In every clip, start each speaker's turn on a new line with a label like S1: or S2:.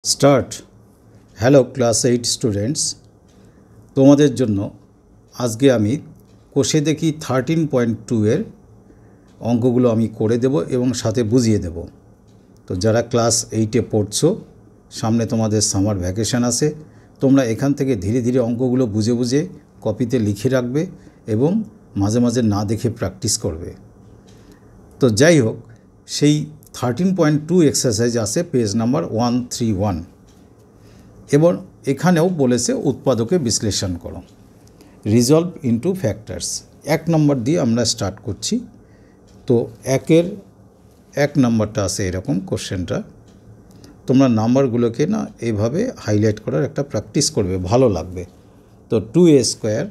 S1: Start. Hello class 8 students, তোমাদের জন্য আজকে আমি কোষে দেখি 13.2 এর অঙ্কগুলো আমি করে দেব এবং সাথে বুঝিয়ে দেব। তো যারা ক্লাস 8-এ পড়ছো, সামনে তোমাদের সামার ভ্যাকেশন আছে, তোমরা এখান থেকে ধীরে ধীরে অঙ্কগুলো বুঝে বুঝে কপিতে লিখে রাখবে এবং মাঝে মাঝে না দেখে প্র্যাকটিস করবে। তো যাই হোক, সেই 13.2 এক্সারসাইজ আছে পেজ নাম্বার 131 এবং এখানেও বলেছে উৎপাদকে বিশ্লেষণ করো, রিজলভ ইনটু ফ্যাক্টরস। 1 নম্বর দিয়ে আমরা স্টার্ট করছি। তো 1-এর 1 নম্বরটা আছে এরকম কোশ্চেনটা। তোমরা নাম্বারগুলোকে না এইভাবে হাইলাইট করার একটা প্র্যাকটিস করবে, ভালো লাগবে। তো 2a²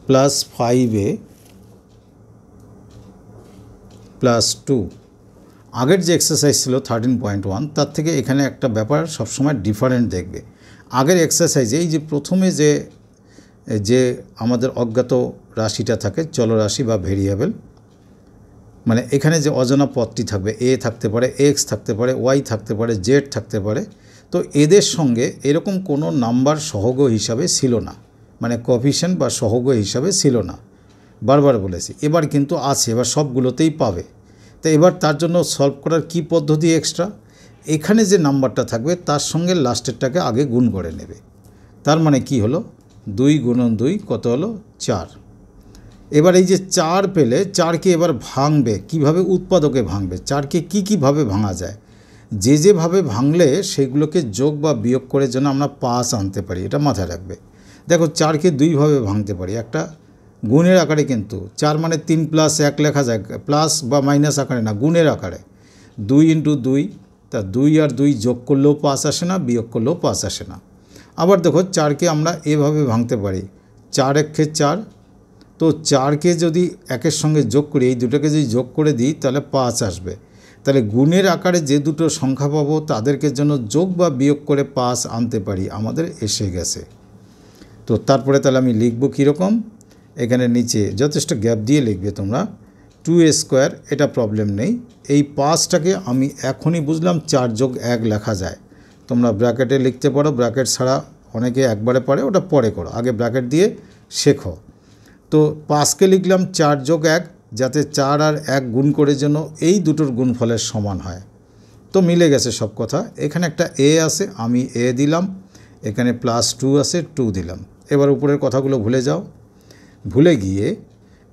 S1: প্লাস 5a প্লাস 2, আগের যে এক্সারসাইজ ছিল 13.1 তার থেকে এখানে একটা ব্যাপার সবসময় ডিফারেন্ট দেখবে। আগের এক্সারসাইজে এই যে প্রথমে যে আমাদের অজ্ঞাত রাশিটা থাকে, চলরাশি বা ভেরিয়েবল, মানে এখানে যে অজানা পদটি থাকবে, এ থাকতে পারে, এক্স থাকতে পারে, ওয়াই থাকতে পারে, জেড থাকতে পারে। তো এদের সঙ্গে এরকম কোনো নাম্বার সহগ হিসাবে ছিল না, মানে কোএফিশিয়েন্ট বা সহগ হিসাবে ছিল না, বারবার বলেছি। এবার কিন্তু আছে, এবার সবগুলোতেই পাবে। তো এবার তার জন্য সলভ করার কি পদ্ধতি এক্সট্রা, এখানে যে নাম্বারটা থাকবে তার সঙ্গে লাস্টেরটাকে আগে গুণ করে নেবে। তার মানে কি হলো, 2 গুণন 2 কত হলো 4। এবার এই যে 4 পেলে 4কে এবার ভাঙবে, কিভাবে উৎপাদকে ভাঙবে, 4কে কীভাবে ভাঙা যায়, যেভাবে ভাঙলে সেগুলোকে যোগ বা বিয়োগ করে যেন আমরা পাস আনতে পারি, এটা মাথায় রাখবে। দেখো 4কে 2ভাবে ভাঙতে পারি। একটা গুণের আকারে, কিন্তু 4 মানে 3 + 1 লেখা যায়, প্লাস বা মাইনাস আকারে না, গুণের আকারে। 2 × 2, তা 2 আর 2 যোগ করলেও পাস আসে না, বিয়োগ করলেও পাস আসে না। আবার দেখো 4কে আমরা এভাবে ভাঙতে পারি, 4 × 4। তো 4কে যদি 1-এর সঙ্গে যোগ করি, এই দুটোকে যদি যোগ করে দিই তাহলে 5 আসবে। তাহলে গুণের আকারে যে দুটো সংখ্যা পাবো তাদেরকে যেন যোগ বা বিয়োগ করে পাস আনতে পারি, আমাদের এসে গেছে। তো তারপরে তাহলে আমি লিখব কীরকম, এখানে নিচে যথেষ্ট গ্যাপ দিয়ে লিখবে তোমরা, 2a², এটা প্রবলেম নেই। এই 5টাকে আমি এখনই বুঝলাম 4 + 1 লেখা যায়। তোমরা ব্র্যাকেটে লিখতে পারো, ব্র্যাকেট ছাড়া অনেকে একবারে পারে, ওটা পরে করো, আগে ব্র্যাকেট দিয়ে শেখো। তো 5কে লিখলাম 4 + 1, যাতে 4 আর 1 গুণ করে যেন এই দুটোর গুণফলের সমান হয়। তো মিলে গেছে সব কথা। এখানে একটা এ আছে, আমি এ দিলাম, এখানে +2 আছে, 2 দিলাম। এবার উপরের কথাগুলো ভুলে যাও, ভুলে গিয়ে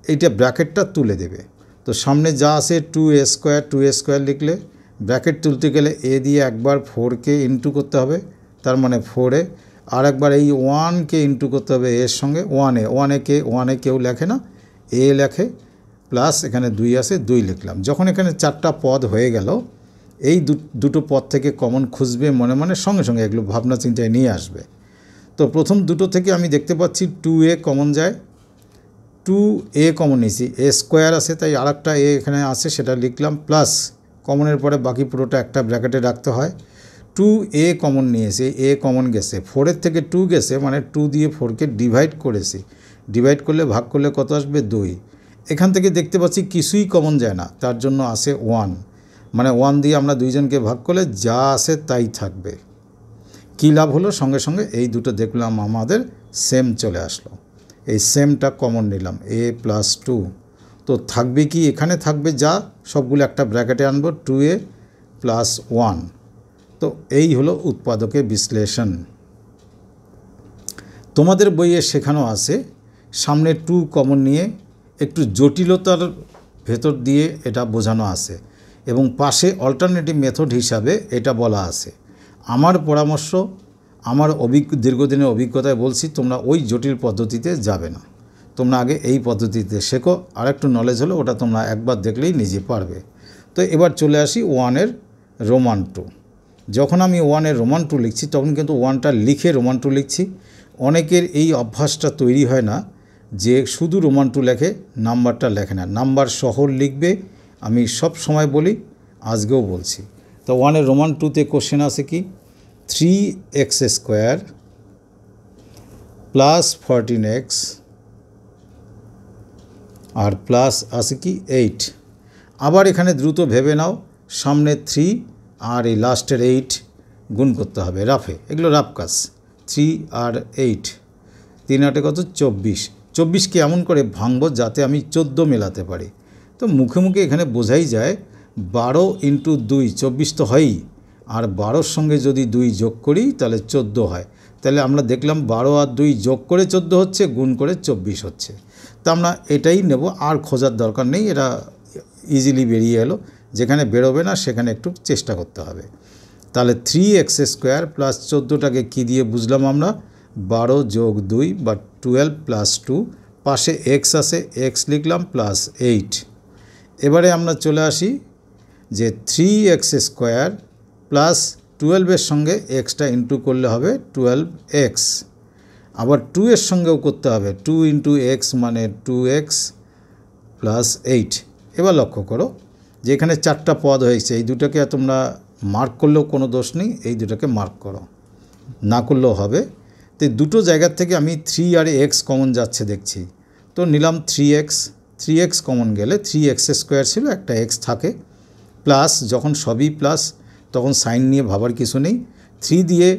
S1: এইটা ব্র্যাকেটটা তুলে দেবে। তো সামনে যা আছে 2a² লিখলে, ব্র্যাকেট তুলতে গেলে এ দিয়ে একবার 4কে ইন্টু করতে হবে, তার মানে 4a, আর একবার এই 1কে ইন্টু করতে হবে এর সঙ্গে 1a কেউ লেখে না, এ লেখে, প্লাস এখানে 2 আছে, 2 লিখলাম। যখন এখানে 4টা পদ হয়ে গেল, এই দুটো পদ থেকে কমন খুঁজবে মনে মনে, সঙ্গে সঙ্গে এগুলো ভাবনা চিন্তায় নিয়ে আসবে। তো প্রথম দুটো থেকে আমি দেখতে পাচ্ছি 2a কমন যায়, 2a কমন নিয়েছি, a² আছে তাই আরেকটা এ এখানে আছে, সেটা লিখলাম, প্লাস কমনের পরে বাকি পুরোটা একটা ব্র্যাকেটে রাখতে হয়। 2a কমন নিয়েছে, এ কমন গেছে, 4-এর থেকে 2 গেছে, মানে 2 দিয়ে 4কে ডিভাইড করেছি, ডিভাইড করলে ভাগ করলে কত আসবে 2। এখান থেকে দেখতে পাচ্ছি কিছুই কমন যায় না, তার জন্য আসে 1, মানে 1 দিয়ে আমরা দুইজনকে ভাগ করলে যা আসে তাই থাকবে। কী লাভ হলো, সঙ্গে সঙ্গে এই দুটো দেখলাম আমাদের সেম চলে আসলো, এই সেমটা কমন নিলাম, a + 2। তো থাকবে কি, এখানে থাকবে যা, সবগুলো একটা ব্র্যাকেটে আনবো, 2a + 1। তো এই হলো উৎপাদকে বিশ্লেষণ। তোমাদের বইয়ে শেখানো আছে, সামনে 2 কমন নিয়ে একটু জটিলতার ভেতর দিয়ে এটা বোঝানো আছে, এবং পাশে অল্টারনেটিভ মেথড হিসাবে এটা বলা আছে। আমার পরামর্শ, আমার দীর্ঘদিনের অভিজ্ঞতায় বলছি, তোমরা ওই জটিল পদ্ধতিতে যাবে না, তোমরা আগে এই পদ্ধতিতে শেখো, আর একটু নলেজ হলো ওটা তোমরা একবার দেখলেই নিজে পারবে। তো এবার চলে আসি 1-এর রোমান 2। যখন আমি 1-এর রোমান 2 লিখছি তখন কিন্তু 1টা লিখে রোমান 2 লিখছি। অনেকের এই অভ্যাসটা তৈরি হয় না যে শুধু রোমান 2 লেখে, নাম্বারটা লেখে না, নাম্বার সহ লিখবে। আমি সব সময় বলি, আজকেও বলছি। তো 1-এর রোমান 2তে কোশ্চেন আছে কি, 3x² প্লাস 14x আর প্লাস আছে কি 8। আবার এখানে দ্রুত ভেবে নাও, সামনে 3 আর এই লাস্টের 8 গুণ করতে হবে রাফে, এগুলো রাফ কাজ। 3 আর 8, 3 8 কত 24, 24কে এমন করে ভাঙবো যাতে আমি 14 মেলাতে পারি। তো মুখে মুখে এখানে বোঝাই যায় 12 × 2 24 তো হয়ই, আর 12-র সঙ্গে যদি 2 যোগ করি তাহলে 14 হয়। তাহলে আমরা দেখলাম 12 আর 2 যোগ করে 14 হচ্ছে, গুণ করে 24 হচ্ছে। তা আমরা এটাই নেব, আর খোঁজার দরকার নেই, এটা ইজিলি বেরিয়ে এলো। যেখানে বেরোবে না সেখানে একটু চেষ্টা করতে হবে। তাহলে 3x² প্লাস 14টাকে কী দিয়ে বুঝলাম আমরা? 12 যোগ 2 বা 12 প্লাস 2, পাশে x আছে, x লিখলাম প্লাস 8। এবারে আমরা চলে আসি যে 3x² প্লাস 12-এর সঙ্গে এক্সটা ইন্টু করলে হবে 12x, আবার 2 এর সঙ্গেও করতে হবে, 2 × x মানে 2x প্লাস 8। এবার লক্ষ্য করো যে এখানে 4টা পদ হয়েছে, এই দুটোকে তোমরা মার্ক করলেও কোনো দোষ নেই, এই দুটোকে মার্ক করো, না করলেও হবে। তো দুটো জায়গার থেকে আমি 3 আর x কমন যাচ্ছে দেখছি, তো নিলাম 3x কমন গেলে 3x² ছিল, একটা x থাকে, প্লাস যখন সবই প্লাস তখন সাইন নিয়ে ভাবার কিছু নেই। 3 দিয়ে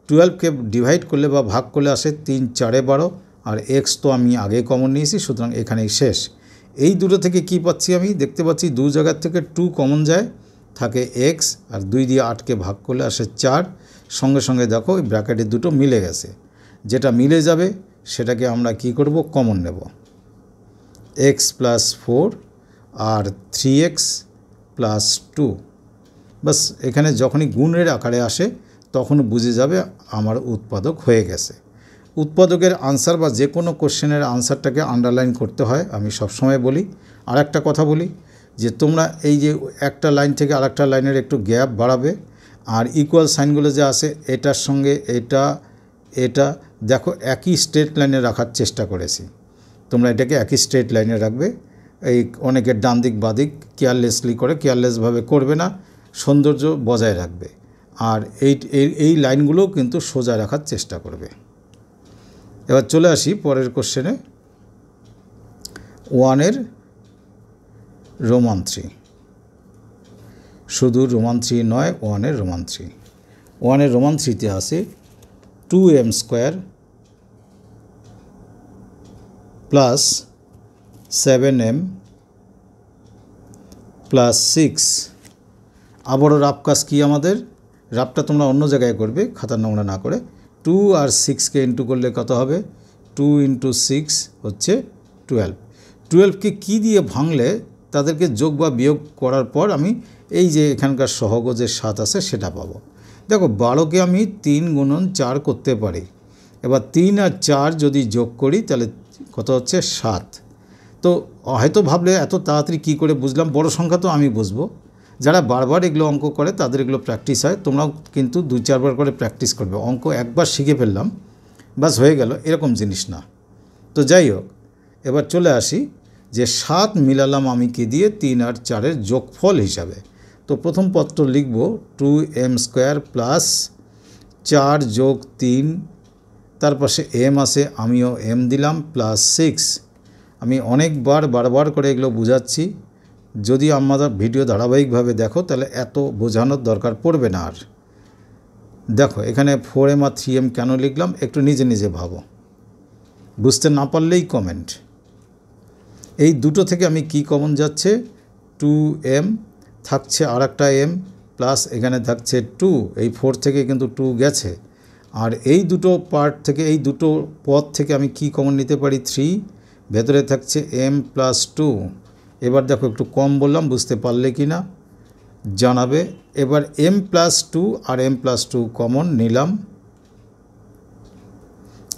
S1: 12কে ডিভাইড করলে বা ভাগ করলে আসে 3 4 12, আর x তো আমি আগে কমন নিয়েছি, সুতরাং এখানেই শেষ। এই দুটো থেকে কি পাচ্ছি? আমি দেখতে পাচ্ছি দু জায়গার থেকে 2 কমন যায়, থাকে x, আর 2 দিয়ে 8কে ভাগ করলে আসে 4। সঙ্গে সঙ্গে দেখো এই ব্র্যাকেটের দুটো মিলে গেছে, যেটা মিলে যাবে সেটাকে আমরা কি করব? কমন নেব, x প্লাস 4 আর 3x প্লাস 2। বাস এখানে যখনই গুণের আকারে আসে তখন বুঝে যাবে আমার উৎপাদক হয়ে গেছে। উৎপাদকের আনসার বা যে কোনো কোশ্চেনের আনসারটাকে আন্ডারলাইন করতে হয়, আমি সবসময় বলি। আর একটা কথা বলি যে তোমরা এই যে একটা লাইন থেকে আরেকটা লাইনের একটু গ্যাপ বাড়াবে, আর ইকুয়াল সাইনগুলো যে আসে এটার সঙ্গে এটা দেখো একই স্ট্রেট লাইনে রাখার চেষ্টা করেছি, তোমরা এটাকে একই স্ট্রেট লাইনে রাখবে। এই অনেকের ডান দিক বাদিক কেয়ারলেসলি করে, কেয়ারলেসভাবে করবে না, সৌন্দর্য বজায় রাখবে। আর এই লাইনগুলোও কিন্তু সোজা রাখার চেষ্টা করবে। এবার চলে আসি পরের কোশ্চেনে, 1-এর রোমান 3, শুধু রোমান 3 নয়, 1-এর রোমান 3। 1-এর রোমান 3-তে আসে 2m² প্লাস 7m প্লাস 6। আবারও রাফ কাজ কী আমাদের? রাফটা তোমরা অন্য জায়গায় করবে, খাতার নোংরা না করে। 2 আর 6কে ইন্টু করলে কত হবে? 2 × 6 হচ্ছে 12। 12কে কী দিয়ে ভাঙলে তাদেরকে যোগ বা বিয়োগ করার পর আমি এই যে এখানকার সহগ যে 7 আছে সেটা পাবো। দেখো 12কে আমি 3 × 4 করতে পারি, এবার 3 আর 4 যদি যোগ করি তাহলে কত হচ্ছে? 7। তো হয়তো ভাবলে এত তাড়াতাড়ি কী করে বুঝলাম? বড় সংখ্যা তো আমি বুঝবো, যারা বারবার এগুলো অঙ্ক করে তাদের এগুলো প্র্যাকটিস হয়। তোমরাও কিন্তু 2-4 বার করে প্র্যাকটিস করবে। অঙ্ক একবার শিখে ফেললাম বাস হয়ে গেল, এরকম জিনিস না। তো যাই হোক, এবার চলে আসি যে 7 মিলালাম আমি কি দিয়ে? 3 আর 4-এর যোগফল হিসাবে। তো প্রথম পদটা লিখব 2m² প্লাস 4 যোগ 3, তার পাশে m আছে, আমিও m দিলাম, প্লাস 6। আমি অনেকবার বারবার করে এগুলো বোঝাচ্ছি, যদি আমাদের ভিডিও ধারাবাহিকভাবে দেখো তাহলে এত বোঝানোর দরকার পড়বে না আর। দেখো এখানে 4m আর 3m কেন লিখলাম একটু নিজে নিজে ভাবো, বুঝতে না পারলেই কমেন্ট। এই দুটো থেকে আমি কি কমন যাচ্ছে? 2m থাকছে, আর একটা m প্লাস এখানে থাকছে 2, এই 4 থেকে কিন্তু 2 গেছে। আর এই দুটো পার্ট থেকে, এই দুটো পদ থেকে আমি কি কমন নিতে পারি? 3, ভেতরে থাকছে m প্লাস 2। এবার দেখো একটু কম বললাম, বুঝতে পারলে কি না জানাবে। এবার m প্লাস 2 আর m প্লাস 2 কমন নিলাম,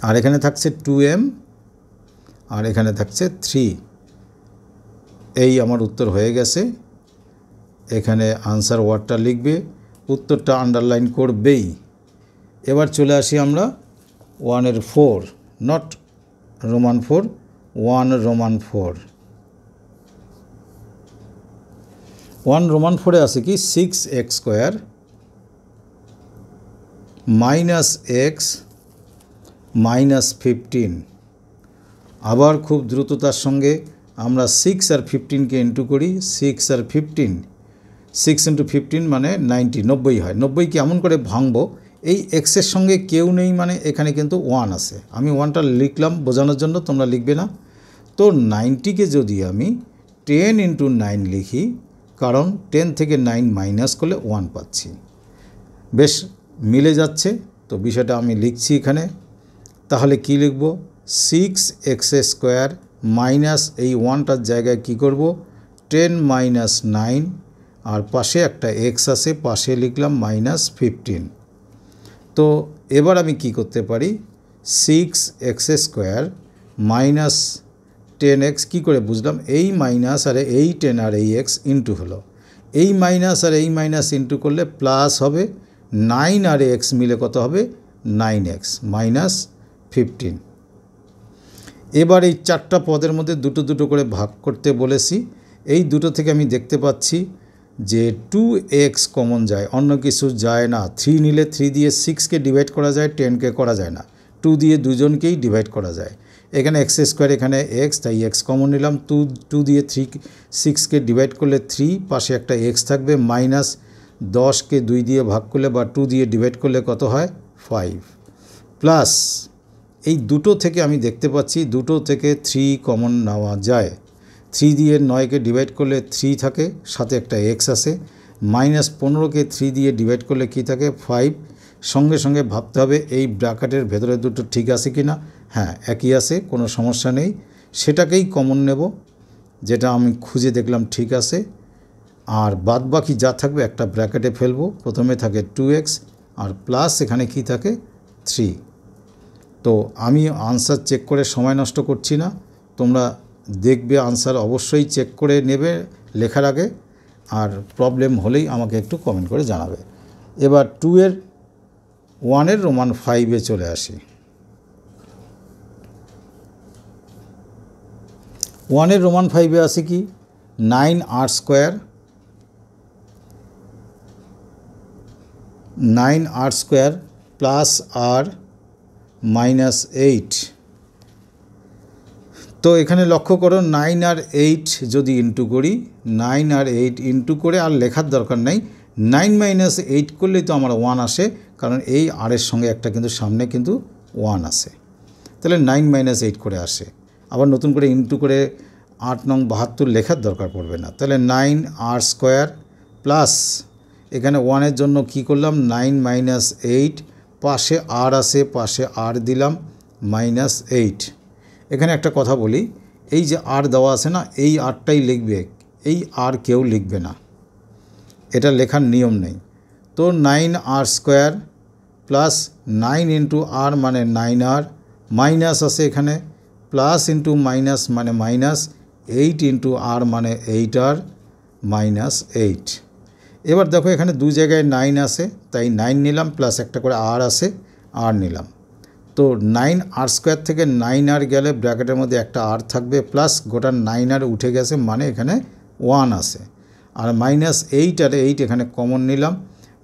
S1: আর এখানে থাকছে 2m আর এখানে থাকছে 3। এই আমার উত্তর হয়ে গেছে। এখানে আনসার ওয়ার্ডটা লিখবে, উত্তরটা আন্ডারলাইন করবেই। এবার চলে আসি আমরা 1-এর 4, নট রোমান 4, 1 রোমান 4। 1 রোমান 4-এ আছে কি? 6x² minus x minus 15। আবার খুব দ্রুততার সঙ্গে আমরা 6 আর 15কে ইন্টু করি, 6 আর 15 6 × 15 মানে 90 হয়। 90 কেমন করে ভাঙবো, এই এক্সের সঙ্গে কেউ নেই মানে এখানে কিন্তু 1 আছে। আমি 1টা লিখলাম বোঝানোর জন্য, তোমরা লিখবে না। তো 90কে যদি আমি 10 × 9 লিখি, কারণ 10 থেকে 9 মাইনাস করলে 1 পাচ্ছি। বেশ মিলে যাচ্ছে, তো বিষয়টা আমি লিখছি এখানে। তাহলে কি লিখব, 6x² মাইনাস এই 1টার জায়গায় কি করব, 10 - 9, আর পাশে একটা x আছে, পাশে লিখলাম -15। তো এবার আমি কি করতে পারি, 6x² মাইনাস 10x কী করে বুঝলাম, এই মাইনাস আর এই 10 আর এই x ইন্টু হলো, এই মাইনাস আর এই মাইনাস ইন্টু করলে প্লাস হবে, 9 আর x মিলে কত হবে, 9x -15। এবার এই 4টা পদের মধ্যে দুটো দুটো করে ভাগ করতে বলেছি। এই দুটো থেকে আমি দেখতে পাচ্ছি যে 2x কমন যায়, অন্য কিছু যায় না। 3 নিলে 3 দিয়ে 6কে ডিভাইড করা যায়, 10কে করা যায় না। 2 দিয়ে দুজনকেই ডিভাইড করা যায়। এখানে x², এখানে x, তাই x কমন নিলাম। 2 দিয়ে 6কে ডিভাইড করলে 3, পাশে একটা x থাকবে, মাইনাস 10কে 2 দিয়ে ভাগ করলে বা 2 দিয়ে ডিভাইড করলে কত হয়, 5, প্লাস এই দুটো থেকে আমি দেখতে পাচ্ছি দুটো থেকে 3 কমন নেওয়া যায়। 3 দিয়ে 9কে ডিভাইড করলে 3 থাকে, সাথে একটা x আছে, -15কে 3 দিয়ে ডিভাইড করলে কি থাকে, 5। সঙ্গে সঙ্গে ভাবতে হবে এই ব্র্যাকেটের ভেতরে দুটো ঠিক আছে কি না। হ্যাঁ, একই আছে, কোনো সমস্যা নেই। সেটাকেই কমন নেব, যেটা আমি খুঁজে দেখলাম ঠিক আছে। আর বাদ বাকি যা থাকবে একটা ব্র্যাকেটে ফেলবো। প্রথমে থাকে 2x আর প্লাস এখানে কি থাকে, 3। তো আমি আনসার চেক করে সময় নষ্ট করছি না, তোমরা দেখবে আনসার অবশ্যই চেক করে নেবে লেখার আগে, আর প্রবলেম হলেই আমাকে একটু কমেন্ট করে জানাবে। এবার 1 এর রোমান 5-এ চলে আসি। 1 এর রোমান 5-এ আছে কি, 9r² 9r² প্লাস r -8। তো এখানে লক্ষ্য করো, 9 আর 8 যদি ইন্টু করি, 9 আর 8 ইন্টু করে আর লেখার দরকার নাই, 9 - 8 করলেই তো আমার 1 আসে, কারণ এই r এর সঙ্গে একটা কিন্তু সামনে কিন্তু 1 আসে, তাহলে 9 - 8 করে আসে। আবার নতুন করে ইন্টু করে 8 নং 72 লেখার দরকার পড়বে না। তাহলে 9r² প্লাস এখানে 1 এর জন্য কি করলাম, 9 - 8, পাশে r আছে, পাশে r দিলাম -8। এখানে একটা কথা বলি, এই যে r দেওয়া আছে না, এই rটাই লিখবে, এই r কেউ লিখবে না, এটা লেখার নিয়ম নেই। তো 9r² প্লাস 9 ইন্টু r মানে 9r, মাইনাস আছে এখানে, প্লাস ইন্টু মাইনাস মানে মাইনাস, 8 ইন্টু r মানে 8r -8। এবার দেখো এখানে দু জায়গায় 9 আছে, তাই 9 নিলাম, প্লাস একটা করে r আছে, r নিলাম। তো 9r² থেকে 9r গেলে ব্র্যাকেটের মধ্যে একটা r থাকবে, প্লাস গোটা 9r উঠে গেছে মানে এখানে 1 আছে, আর -8 আর 8 এখানে কমন নিলাম।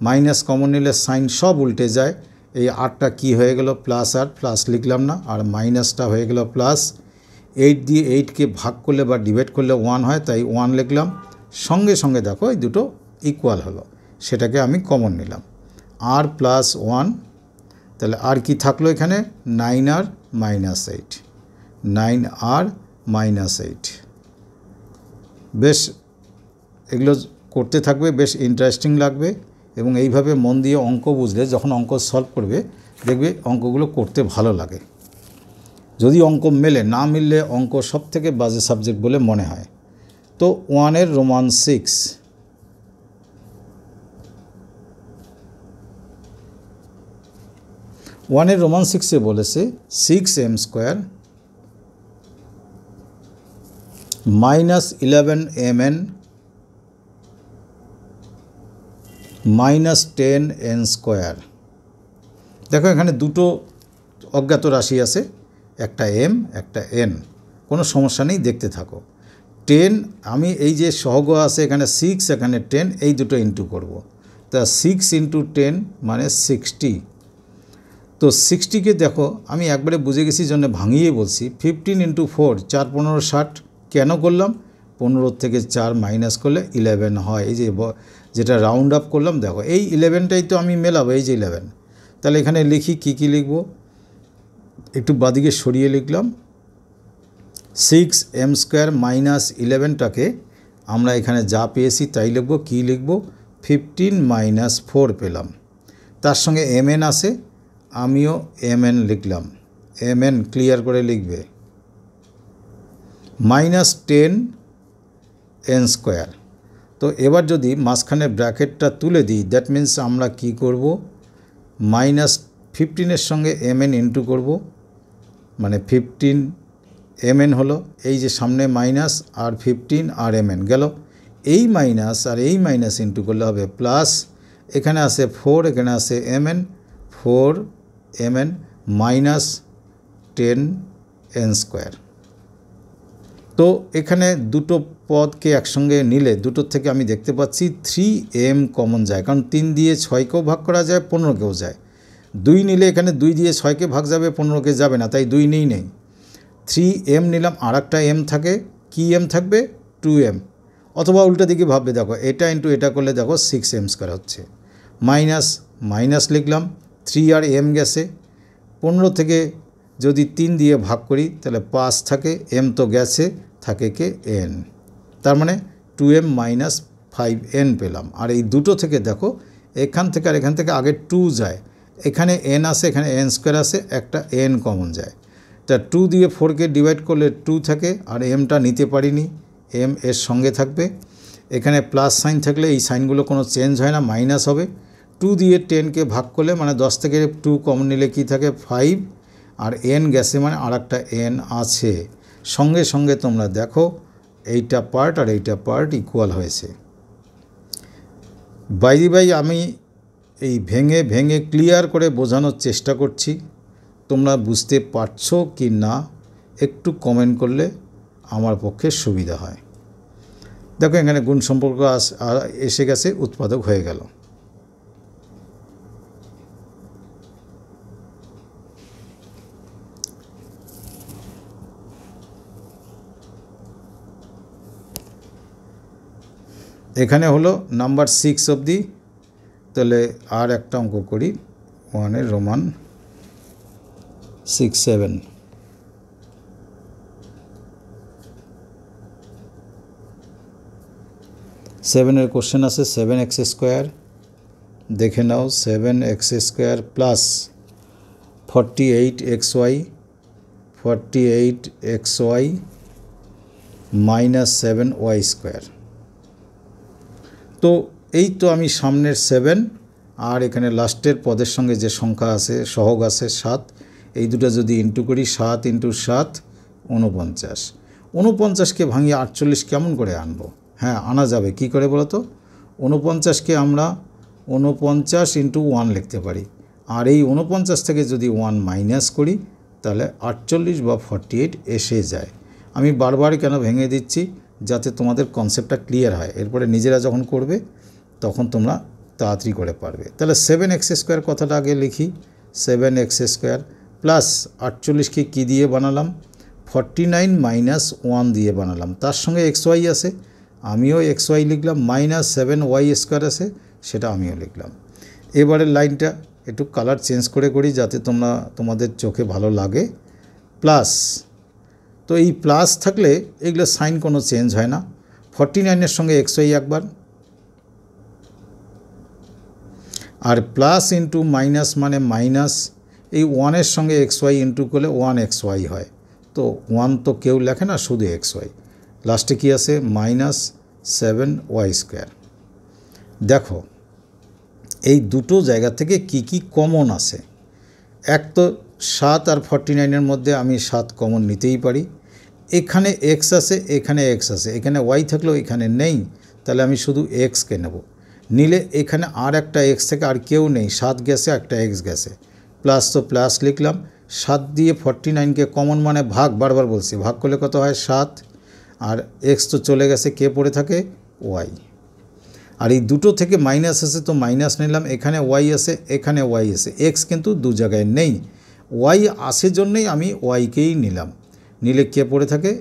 S1: মাইনাস কমন নিলে সাইন সব উল্টে যায়, এই rটা কি হয়ে গেল, প্লাস r, প্লাস লিখলাম না, আর মাইনাসটা হয়ে গেল প্লাস। 8 দিয়ে 8কে ভাগ করলে বা ডিভাইড করলে 1 হয়, তাই 1 লিখলাম। সঙ্গে সঙ্গে দেখো এই দুটো ইকুয়াল হলো, সেটাকে আমি কমন নিলাম, r প্লাস 1। তাহলে আর কি থাকলো এখানে, 9r -8, 9r -8। বেশ এগুলো করতে থাকবে, বেশ ইন্টারেস্টিং লাগবে, এবং এইভাবে মন দিয়ে অঙ্ক বুঝলে যখন অঙ্ক সলভ করবে দেখবে অঙ্কগুলো করতে ভালো লাগে। যদি অঙ্ক মেলে, না মিললে অঙ্ক সব থেকে বাজে সাবজেক্ট বলে মনে হয়। তো 1 এর রোমান 6, 1 এর রোমান 6-এ বলেছে 6m² -11mn -10n²। দেখো এখানে দুটো অজ্ঞাত রাশি আছে, একটা m একটা n, কোনো সমস্যা নেই, দেখতে থাকো। 10 আমি এই যে সহগ আছে এখানে 6, এখানে 10, এই দুটো ইন্টু করব, তা 6 × 10 মানে 60। তো 60কে দেখো আমি একবারে বুঝে গেছি জন্য ভাঙিয়ে বলছি, 15 × 4 4 15 60। কেন করলাম, 15 থেকে 4 মাইনাস করলে 11 হয়। এই যে যেটা রাউন্ড আপ করলাম। দেখো এই 11টাই তো আমি মেলাবো, এই যে 11। তাহলে এখানে লিখি কী লিখব, একটু বাদিকে সরিয়ে লিখলাম 6m² মাইনাস 11টাকে আমরা এখানে যা পেয়েছি তাই লিখব। কী লিখব, 15 মাইনাস 4 পেলাম। তার সঙ্গে mn আছে, আমিও mn লিখলাম। mn ক্লিয়ার করে লিখবে মাইনাস 10n²। তো এবার যদি মাঝখানে ব্র্যাকেটটা তুলে দিই, দ্যাট মিন্স আমরা কি করব, মাইনাস 15-এর সঙ্গে mn ইন্টু করব, মানে 15 mn হলো, এই যে সামনে মাইনাস আর 15 আর mn গেল, এই মাইনাস আর এই মাইনাস ইন্টু করলে হবে প্লাস, এখানে আছে 4, এখানে আছে mn, 4mn মাইনাস 10n²। তো এখানে দুটো পদকে একসঙ্গে নিলে দুটোর থেকে আমি দেখতে পাচ্ছি 3m কমন যায়, কারণ 3 দিয়ে 6কেও ভাগ করা যায়, 15কেও যায়। 2 নিলে এখানে 2 দিয়ে 6কে ভাগ যাবে, 15কে যাবে না, তাই 2 নেই। 3m নিলাম, আর একটা m থাকে, কি m থাকবে, 2m। অথবা উল্টো দিকে ভাববে, দেখো এটা ইন্টু এটা করলে দেখো 6m² হচ্ছে। মাইনাস লিখলাম, 3 আর m গেছে, 15 থেকে যদি 3 দিয়ে ভাগ করি তাহলে 5 থাকে, m তো গেছে, থাকে কে n, তার মানে 2m মাইনাস 5n পেলাম। আর এই দুটো থেকে দেখো এখান থেকে আর এখান থেকে আগে 2 যায়, এখানে n আসে, এখানে n² আসে, একটা n কমন যায়। তা 2 দিয়ে 4কে ডিভাইড করলে 2 থাকে, আর mটা নিতে পারিনি, m এর সঙ্গে থাকবে। এখানে প্লাস সাইন থাকলে এই সাইনগুলো কোনো চেঞ্জ হয় না, মাইনাস হবে। 2 দিয়ে 10কে ভাগ করলে মানে 10 থেকে 2 কমন নিলে কি থাকে, 5, আর n গেছে মানে আর একটা n আছে। সঙ্গে সঙ্গে তোমরা দেখো এইটা পার্ট আর এইটা পার্ট ইকুয়াল হয়েছে। বাই আমি এই ভেঙে ক্লিয়ার করে বোঝানোর চেষ্টা করছি, তোমরা বুঝতে পারছো কি না একটু কমেন্ট করলে আমার পক্ষে সুবিধা হয়। দেখো এখানে গুণ সম্পর্ক এসে গেছে, উৎপাদক হয়ে গেল। এখানে হলো নাম্বার 6 অবধি। তাহলে আর একটা অঙ্ক করি, 1 রোমান 6, 7। সেভেনের কোশ্চেন আছে 7x² দেখে নাও, 7x² plus 48xy minus 7y²। তো এই তো আমি সামনের 7 আর এখানে লাস্টের পদের সঙ্গে যে সংখ্যা আছে, সহগ আছে 7, এই দুটো যদি ইন্টু করি, 7 × 7 49। 49কে ভাঙিয়ে 48 কেমন করে আনবো? হ্যাঁ, আনা যাবে। কি করে বলো তো? 49কে আমরা 49 × 1 লিখতে পারি, আর এই 49 থেকে যদি 1 মাইনাস করি তাহলে 48 বা 48 এসে যায়। আমি বারবার কেন ভেঙে দিচ্ছি, যাতে তোমাদের কনসেপ্টটা ক্লিয়ার হয়, এরপরে নিজেরা যখন করবে তখন তোমরা তাড়াতাড়ি করে পারবে। তাহলে 7x² কথাটা আগে লিখি, 7x² প্লাস 48কে কী দিয়ে বানালাম, 49 মাইনাস 1 দিয়ে বানালাম, তার সঙ্গে xy আছে, আমিও xy লিখলাম, মাইনাস 7y² আছে, সেটা আমিও লিখলাম। এবারের লাইনটা একটু কালার চেঞ্জ করে করি যাতে তোমাদের চোখে ভালো লাগে। প্লাস, তো এই প্লাস থাকলে এগুলো সাইন কোনো চেঞ্জ হয় না। 49-এর সঙ্গে xy একবার, আর প্লাস ইন্টু মাইনাস মানে মাইনাস, এই 1-এর সঙ্গে xy ইন্টু করলে 1xy হয়। তো 1 তো কেউ লেখে না, শুধু xy। লাস্টে কি আছে, মাইনাস 7y²। দেখো এই দুটো জায়গা থেকে কি কমন আছে। এক তো 7 আর 49-এর মধ্যে আমি 7 কমন নিতেই পারি। এখানে x আছে, এখানে x আছে, এখানে y থাকলেও এখানে নেই, তাহলে আমি শুধু xকে নেব। নিলে এখানে আর একটা x থেকে আর কেউ নেই, 7 গেছে, একটা x গেছে, প্লাস তো প্লাস লিখলাম। 7 দিয়ে 49কে কমন মানে ভাগ, বারবার বলছি, ভাগ করলে কত হয়, 7, আর x তো চলে গেছে, কে পড়ে থাকে, y। আর এই দুটো থেকে মাইনাস আছে, তো মাইনাস নিলাম, এখানে y আছে, এখানে y আছে, x কিন্তু দু জায়গায় নেই, y আসে জন্যই আমি yকেই নিলাম। নিলে কে পড়ে থাকে,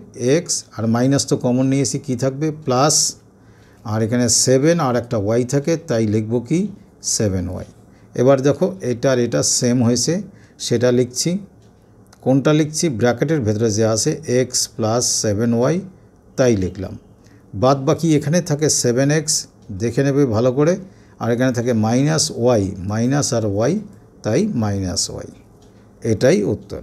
S1: x, আর মাইনাস তো কমন নিয়েছি, কি থাকবে, প্লাস, আর এখানে 7 আর একটা ওয়াই থাকে, তাই লিখব কি 7y। এবার দেখো এটা আর এটা সেম হয়েছে, সেটা লিখছি। কোনটা লিখছি? ব্র্যাকেটের ভেতরে যে আছে x প্লাস 7y, তাই লিখলাম। বাদ বাকি এখানে থাকে 7x, দেখে নেবে ভালো করে, আর এখানে থাকে মাইনাস ওয়াই, মাইনাস আর ওয়াই, তাই মাইনাস ওয়াই। এটাই উত্তর।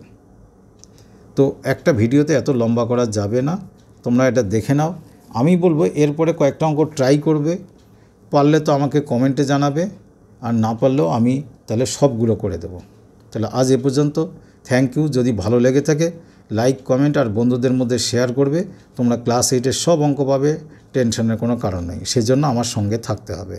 S1: তো একটা ভিডিওতে এত লম্বা করা যাবে না, তোমরা এটা দেখে নাও। আমি বলবো এরপরে কয়েকটা অঙ্ক ট্রাই করবে, পারলে তো আমাকে কমেন্টে জানাবে, আর না পারলেও আমি তাহলে সবগুলো করে দেব। তাহলে আজ এ পর্যন্ত। Thank you. যদি ভালো লেগে থাকে লাইক, কমেন্ট আর বন্ধুদের মধ্যে শেয়ার করবে। তোমরা ক্লাস 8-এর সব অঙ্ক পাবে, টেনশনের কোনো কারণ নেই, সেজন্য আমার সঙ্গে থাকতে হবে।